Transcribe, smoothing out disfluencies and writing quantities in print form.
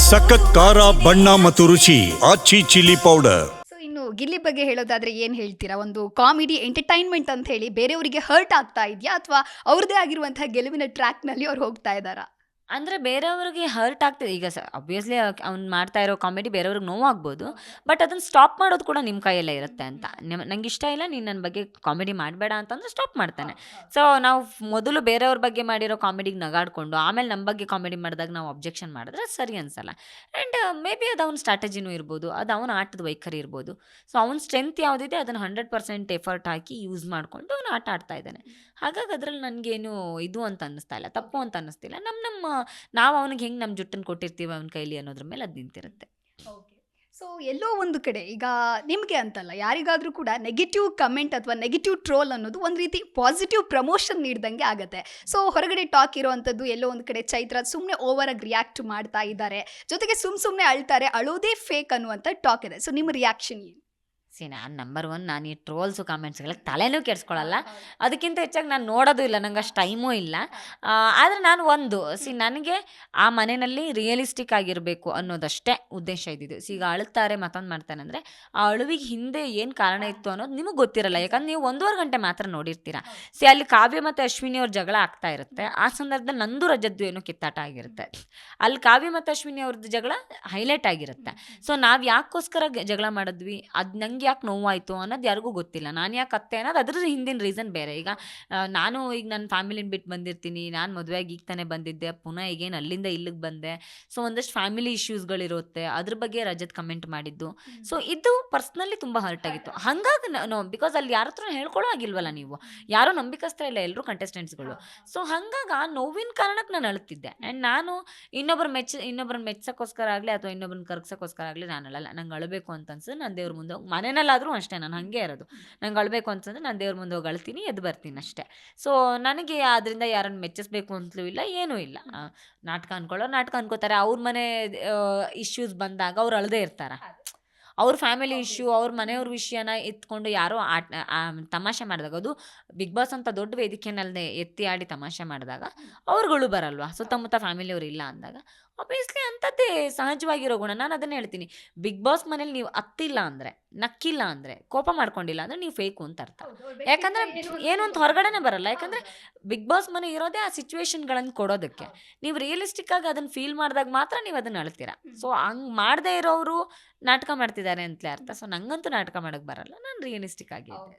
ಸಖತ್ ಖಾರ ಬಣ್ಣ ಮತ್ತು ರುಚಿ ಆಚಿ ಚಿಲ್ಲಿ ಪೌಡರ್. ಸೊ ಇನ್ನು ಗಿಲ್ಲಿ ಬಗ್ಗೆ ಹೇಳೋದಾದ್ರೆ ಏನ್ ಹೇಳ್ತೀರಾ? ಒಂದು ಕಾಮಿಡಿ ಎಂಟರ್ಟೈನ್ಮೆಂಟ್ ಅಂತ ಹೇಳಿ ಬೇರೆಯವರಿಗೆ ಹರ್ಟ್ ಆಗ್ತಾ ಇದೆಯಾ, ಅಥವಾ ಅವ್ರದೇ ಆಗಿರುವಂತಹ ಗೆಲುವಿನ ಟ್ರ್ಯಾಕ್ ನಲ್ಲಿ ಅವ್ರು ಹೋಗ್ತಾ ಇದ್ದಾರಾ? ಅಂದರೆ ಬೇರೆಯವ್ರಿಗೆ ಹರ್ಟ್ ಆಗ್ತದೆ. ಈಗ ಆಬ್ವಿಯಸ್ಲಿ ಅವ್ನು ಮಾಡ್ತಾ ಇರೋ ಕಾಮಿಡಿ ಬೇರೆಯವ್ರಿಗೆ ನೋವಾಗ್ಬೋದು. ಬಟ್ ಅದನ್ನು ಸ್ಟಾಪ್ ಮಾಡೋದು ಕೂಡ ನಿಮ್ಮ ಕೈಯಲ್ಲೇ ಇರುತ್ತೆ ಅಂತ. ನಂಗೆ ಇಷ್ಟ ಇಲ್ಲ, ನೀನು ನನ್ನ ಬಗ್ಗೆ ಕಾಮಿಡಿ ಮಾಡಬೇಡ ಅಂತಂದ್ರೆ ಸ್ಟಾಪ್ ಮಾಡ್ತಾನೆ. ಸೊ ನಾವು ಮೊದಲು ಬೇರೆಯವ್ರ ಬಗ್ಗೆ ಮಾಡಿರೋ ಕಾಮಿಡಿಗೆ ನಗಾಡ್ಕೊಂಡು ಆಮೇಲೆ ನಮ್ಮ ಬಗ್ಗೆ ಕಾಮಿಡಿ ಮಾಡಿದಾಗ ನಾವು ಅಬ್ಜೆಕ್ಷನ್ ಮಾಡಿದ್ರೆ ಅದು ಸರಿ ಅನ್ಸಲ್ಲ. ಆ್ಯಂಡ್ ಮೇ ಬಿ ಅದು ಅವ್ನ ಸ್ಟ್ರಾಟಜಿನೂ ಇರ್ಬೋದು, ಅದು ಅವನ ಆಟದ ವೈಖರಿ ಇರ್ಬೋದು. ಸೊ ಅವ್ನ ಸ್ಟ್ರೆಂತ್ ಯಾವುದಿದೆ ಅದನ್ನು 100% ಎಫರ್ಟ್ ಹಾಕಿ ಯೂಸ್ ಮಾಡಿಕೊಂಡು ಅವನು ಆಟ ಆಡ್ತಾ ಇದ್ದಾನೆ. ಹಾಗಾಗಿ ಅದರಲ್ಲಿ ನನಗೇನು ಇದು ಅಂತ ಅನ್ನಿಸ್ತಾ ಇಲ್ಲ, ತಪ್ಪು ಅಂತ ಅನ್ನಿಸ್ತಿಲ್ಲ. ನಾವು ಅವನಿಗೆ ಹೆಂಗೆ ನಮ್ಮ ಜುಟ್ಟನ್ನು ಕೊಟ್ಟಿರ್ತೀವಿ ಅವನ ಕೈಲಿ ಅನ್ನೋದ್ರ ಮೇಲೆ ಅದು ನಿಂತಿರುತ್ತೆ. ಸೊ ಎಲ್ಲೋ ಒಂದು ಕಡೆ ಈಗ ನಿಮಗೆ ಅಂತಲ್ಲ, ಯಾರಿಗಾದ್ರೂ ಕೂಡ ನೆಗೆಟಿವ್ ಕಮೆಂಟ್ ಅಥವಾ ನೆಗೆಟಿವ್ ಟ್ರೋಲ್ ಅನ್ನೋದು ಒಂದು ರೀತಿ ಪಾಸಿಟಿವ್ ಪ್ರಮೋಷನ್ ನೀಡ್ದಂಗೆ ಆಗುತ್ತೆ. ಸೊ ಹೊರಗಡೆ ಟಾಕ್ ಇರೋವಂಥದ್ದು ಎಲ್ಲೋ ಒಂದು ಕಡೆ ಚೈತ್ರ ಸುಮ್ಮನೆ ಓವರ್ ಆಗಿ ರಿಯಾಕ್ಟ್ ಮಾಡ್ತಾ ಇದ್ದಾರೆ, ಜೊತೆಗೆ ಸುಮ್ಮನೆ ಅಳ್ತಾರೆ, ಅಳೋದೇ ಫೇಕ್ ಅನ್ನುವಂಥ ಟಾಕ್ ಇದೆ. ಸೊ ನಿಮ್ಮ ರಿಯಾಕ್ಷನ್ ಏನು? ನಾನು ನಂಬರ್ 1, ನಾನು ಈ ಟ್ರೋಲ್ಸು ಕಾಮೆಂಟ್ಸ್ಗಳಿಗೆ ತಲೆನೂ ಕೆಡಿಸ್ಕೊಳ್ಳಲ್ಲ. ಅದಕ್ಕಿಂತ ಹೆಚ್ಚಾಗಿ ನಾನು ನೋಡೋದು ಇಲ್ಲ, ನಂಗೆ ಅಷ್ಟು ಟೈಮೂ ಇಲ್ಲ. ಆದರೆ ನಾನು ನನಗೆ ಆ ಮನೆಯಲ್ಲಿ ರಿಯಲಿಸ್ಟಿಕ್ ಆಗಿರಬೇಕು ಅನ್ನೋದಷ್ಟೇ ಉದ್ದೇಶ ಇದ್ದಿದ್ದು. ಈಗ ಅಳುತ್ತಾರೆ ಮತ್ತೊಂದು ಮಾಡ್ತಾನೆ ಅಂದರೆ ಆ ಅಳುವಿಗೆ ಹಿಂದೆ ಏನು ಕಾರಣ ಇತ್ತು ಅನ್ನೋದು ನಿಮಗೆ ಗೊತ್ತಿರಲ್ಲ, ಯಾಕಂದ್ರೆ ನೀವು 1.5 ಗಂಟೆ ಮಾತ್ರ ನೋಡಿರ್ತೀರ. ಅಲ್ಲಿ ಕಾವ್ಯ ಮತ್ತು ಅಶ್ವಿನಿ ಅವ್ರ ಜಗಳ ಆಗ್ತಾ ಇರುತ್ತೆ. ಆ ಸಂದರ್ಭದಲ್ಲಿ ನಂದು ರಜದ್ದು ಏನೋ ಕಿತ್ತಾಟ ಆಗಿರುತ್ತೆ. ಅಲ್ಲಿ ಕಾವ್ಯ ಮತ್ತು ಅಶ್ವಿನಿ ಅವ್ರದ್ದು ಜಗಳ ಹೈಲೈಟ್ ಆಗಿರುತ್ತೆ. ಸೊ ನಾವು ಯಾಕೋಸ್ಕರ ಜಗಳ ಮಾಡಿದ್ವಿ, ಅದು ನಂಗೆ ಯಾಕೆ ನೋವಾಯಿತು ಅನ್ನೋದು ಯಾರಿಗೂ ಗೊತ್ತಿಲ್ಲ. ನಾನು ಯಾಕೆ ಅತ್ತೆ ಅನ್ನೋದು ಅದ್ರ ಹಿಂದಿನ ರೀಸನ್ ಬೇರೆ. ಈಗ ನಾನು ಈಗ ನನ್ನ ಫ್ಯಾಮಿಲಿನ ಬಿಟ್ಟು ಬಂದಿರ್ತೀನಿ, ನಾನು ಮದುವೆಯಾಗಿ ಈಗ ತಾನೇ ಬಂದಿದ್ದೆ, ಪುನಃ ಈಗೇನು ಅಲ್ಲಿಂದ ಇಲ್ಲಿಗೆ ಬಂದೆ. ಸೊ ಒಂದಷ್ಟು ಫ್ಯಾಮಿಲಿ ಇಶ್ಯೂಸ್ಗಳಿರುತ್ತೆ, ಅದ್ರ ಬಗ್ಗೆ ರಜತ್ ಕಮೆಂಟ್ ಮಾಡಿದ್ದು. ಸೊ ಇದು ಪರ್ಸ್ನಲಿ ತುಂಬ ಹರ್ಟ್ ಆಗಿತ್ತು. ಹಾಗಾಗಿ ಬಿಕಾಸ್ ಅಲ್ಲಿ ಯಾರ ಹತ್ರ ಹೇಳ್ಕೊಳ್ಳೋ ಆಗಿಲ್ವಲ್ಲ, ನೀವು ಯಾರೋ ನಂಬಿಕಸ್ತ್ರ ಇಲ್ಲ, ಎಲ್ಲರೂ ಕಂಟೆಸ್ಟೆಂಟ್ಸ್ಗಳು. ಸೊ ಹಾಗಾಗಿ ಆ ನೋವಿನ ಕಾರಣಕ್ಕೆ ನಾನು ಅಳುತ್ತಿದ್ದೆ. ಆ್ಯಂಡ್ ನಾನು ಇನ್ನೊಬ್ಬರನ್ನ ಮೆಚ್ಚೋಕ್ಕೋಸ್ಕರ ಆಗಲಿ ಅಥವಾ ಇನ್ನೊಬ್ಬರನ್ನ ಕರ್ಗ್ಸೋಕ್ಕೋಸ್ಕರ ಆಗಲಿ ನಾನು ಅಳಲ್ಲ. ನಂಗೆ ಅಳಬೇಕು ಅಂತ ಅನ್ಸಿದ್ರೆ ನಾನು ದೇವ್ರ ಮುಂದೆ ಹೋಗಿ, ಮನೆಯಲ್ಲಾದರೂ ಅಷ್ಟೇ ನಾನು ಹಾಗೆ ಇರೋದು, ನಂಗೆ ಅಳಬೇಕು ಅಂತಂದರೆ ನಾನು ದೇವ್ರ ಮುಂದೆ ಹೋಗಿ ಅಳ್ತೀನಿ, ಎದ್ದು ಬರ್ತೀನಿ ಅಷ್ಟೇ. ಸೊ ನನಗೆ ಅದರಿಂದ ಯಾರನ್ನು ಮೆಚ್ಚಿಸ್ಬೇಕು ಅಂತಲೂ ಇಲ್ಲ, ಏನೂ ಇಲ್ಲ. ನಾಟಕ ಅನ್ಕೋತಾರೆ. ಅವ್ರ ಮನೆ ಇಶ್ಯೂಸ್ ಬಂದಾಗ ಅವ್ರು ಅಳದೇ ಇರ್ತಾರೆ. ಅವ್ರ ಫ್ಯಾಮಿಲಿ ಇಶ್ಯೂ, ಅವ್ರ ಮನೆಯವ್ರ ವಿಷಯನ ಎತ್ಕೊಂಡು ಯಾರೋ ತಮಾಷೆ ಮಾಡಿದಾಗ, ಅದು ಬಿಗ್ ಬಾಸ್ ಅಂತ ದೊಡ್ಡ ವೇದಿಕೆನಲ್ಲದೆ ಎತ್ತಿ ಆಡಿ ತಮಾಷೆ ಮಾಡಿದಾಗ ಅವ್ರುಗಳು ಬರಲ್ವಾ, ಸುತ್ತಮುತ್ತ ಫ್ಯಾಮಿಲಿಯವ್ರು ಇಲ್ಲ ಅಂದಾಗ ಆಬ್ವಿಯಸ್ಲಿ ಅಂಥದ್ದೇ ಸಹಜವಾಗಿರೋ ಗುಣ. ನಾನು ಅದನ್ನೇ ಹೇಳ್ತೀನಿ, ಬಿಗ್ ಬಾಸ್ ಮನೇಲಿ ನೀವು ಅತ್ತಿಲ್ಲ ಅಂದರೆ, ನಕ್ಕಿಲ್ಲ ಅಂದರೆ, ಕೋಪ ಮಾಡ್ಕೊಂಡಿಲ್ಲ ಅಂದರೆ ನೀವು ಫೇಕು ಅಂತ ಅರ್ಥ. ಯಾಕಂದರೆ ಏನು ಅಂತ ಹೊರಗಡೆನೇ ಬರಲ್ಲ. ಯಾಕಂದರೆ ಬಿಗ್ ಬಾಸ್ ಮನೆ ಇರೋದೇ ಆ ಸಿಚುವೇಶನ್ಗಳನ್ನು ಕೊಡೋದಕ್ಕೆ. ನೀವು ರಿಯಲಿಸ್ಟಿಕ್ ಆಗಿ ಅದನ್ನು ಫೀಲ್ ಮಾಡಿದಾಗ ಮಾತ್ರ ನೀವು ಅದನ್ನು ಅಳ್ತೀರ. ಸೊ ಹಂಗೆ ಮಾಡದೇ ಇರೋರು ನಾಟಕ ಮಾಡ್ತಿದ್ದಾರೆ ಅಂತಲೇ ಅರ್ಥ. ಸೊ ನಂಗಂತೂ ನಾಟಕ ಮಾಡೋಕ್ಕೆ ಬರಲ್ಲ, ನಾನು ರಿಯಲಿಸ್ಟಿಕ್ ಆಗಿದ್ದೆ.